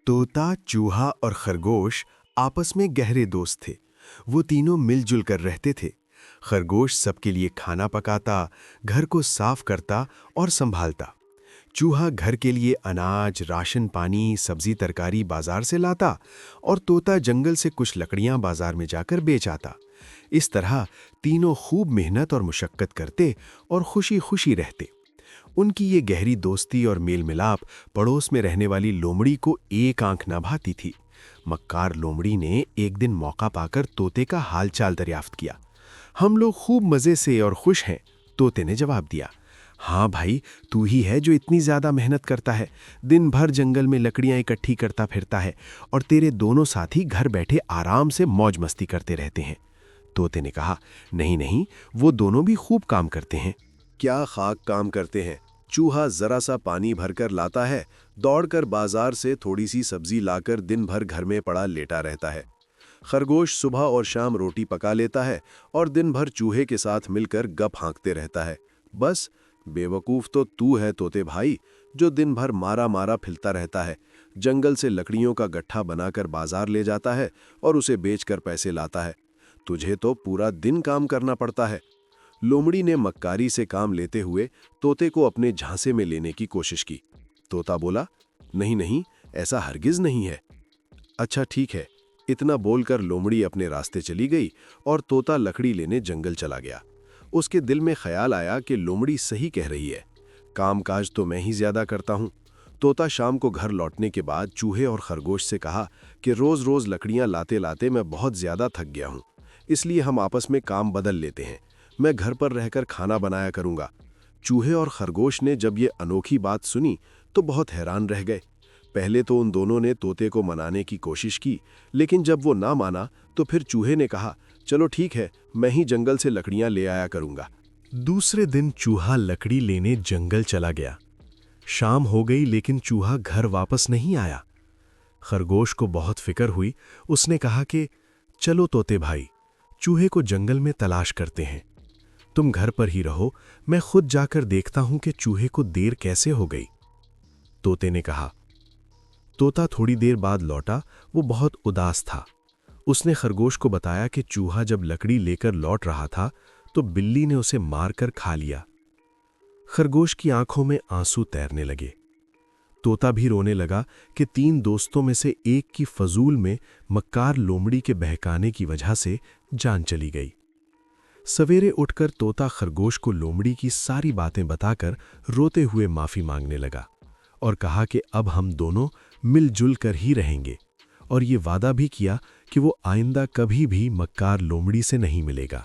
तोता, चूहा और खरगोश आपस में गहरे दोस्त थे। वो तीनों मिलजुल कर रहते थे। खरगोश सबके लिए खाना पकाता, घर को साफ करता और संभालता। चूहा घर के लिए अनाज, राशन पानी, सब्जी तरकारी बाजार से लाता और तोता जंगल से कुछ लकड़ियां बाजार में जाकर बेच आता। इस तरह तीनों खूब मेहनत और मुशक्कत करते और खुशी खुशी रहते। उनकी ये गहरी दोस्ती और मेल मिलाप पड़ोस में रहने वाली लोमड़ी को एक आंख न भाती थी। मक्कार लोमड़ी ने एक दिन मौका पाकर तोते का हालचाल दरियाफ्त किया। हम लोग खूब मजे से और खुश हैं, तोते ने जवाब दिया। हाँ भाई, तू ही है जो इतनी ज्यादा मेहनत करता है, दिन भर जंगल में लकड़ियां इकट्ठी करता फिरता है और तेरे दोनों साथी घर बैठे आराम से मौज मस्ती करते रहते हैं। तोते ने कहा, नहीं नहीं, वो दोनों भी खूब काम करते हैं। क्या खाक काम करते हैं। चूहा जरा सा पानी भरकर लाता है, दौड़कर बाजार से थोड़ी सी सब्जी लाकर दिन भर घर में पड़ा लेटा रहता है। खरगोश सुबह और शाम रोटी पका लेता है और दिन भर चूहे के साथ मिलकर गप हाँकते रहता है। बस बेवकूफ तो तू है तोते भाई, जो दिन भर मारा मारा फिरता रहता है, जंगल से लकड़ियों का गट्ठा बनाकर बाजार ले जाता है और उसे बेचकर पैसे लाता है। तुझे तो पूरा दिन काम करना पड़ता है। लोमड़ी ने मक्कारी से काम लेते हुए तोते को अपने झांसे में लेने की कोशिश की। तोता बोला, नहीं नहीं, ऐसा हरगिज नहीं है। अच्छा ठीक है। इतना बोलकर लोमड़ी अपने रास्ते चली गई और तोता लकड़ी लेने जंगल चला गया। उसके दिल में ख्याल आया कि लोमड़ी सही कह रही है, कामकाज तो मैं ही ज्यादा करता हूँ। तोता शाम को घर लौटने के बाद चूहे और खरगोश से कहा कि रोज रोज लकड़ियां लाते लाते मैं बहुत ज्यादा थक गया हूँ, इसलिए हम आपस में काम बदल लेते हैं। मैं घर पर रहकर खाना बनाया करूंगा। चूहे और खरगोश ने जब ये अनोखी बात सुनी तो बहुत हैरान रह गए। पहले तो उन दोनों ने तोते को मनाने की कोशिश की, लेकिन जब वो ना माना तो फिर चूहे ने कहा, चलो ठीक है, मैं ही जंगल से लकड़ियां ले आया करूंगा। दूसरे दिन चूहा लकड़ी लेने जंगल चला गया। शाम हो गई लेकिन चूहा घर वापस नहीं आया। खरगोश को बहुत फिक्र हुई। उसने कहा कि चलो तोते भाई, चूहे को जंगल में तलाश करते हैं। तुम घर पर ही रहो, मैं खुद जाकर देखता हूं कि चूहे को देर कैसे हो गई। तोते ने कहा। तोता थोड़ी देर बाद लौटा। वो बहुत उदास था। उसने खरगोश को बताया कि चूहा जब लकड़ी लेकर लौट रहा था तो बिल्ली ने उसे मारकर खा लिया। खरगोश की आंखों में आंसू तैरने लगे। तोता भी रोने लगा कि तीन दोस्तों में से एक की फजूल में मक्कार लोमड़ी के बहकाने की वजह से जान चली गई। सवेरे उठकर तोता खरगोश को लोमड़ी की सारी बातें बताकर रोते हुए माफी मांगने लगा और कहा कि अब हम दोनों मिलजुल कर ही रहेंगे, और ये वादा भी किया कि वो आइंदा कभी भी मक्कार लोमड़ी से नहीं मिलेगा।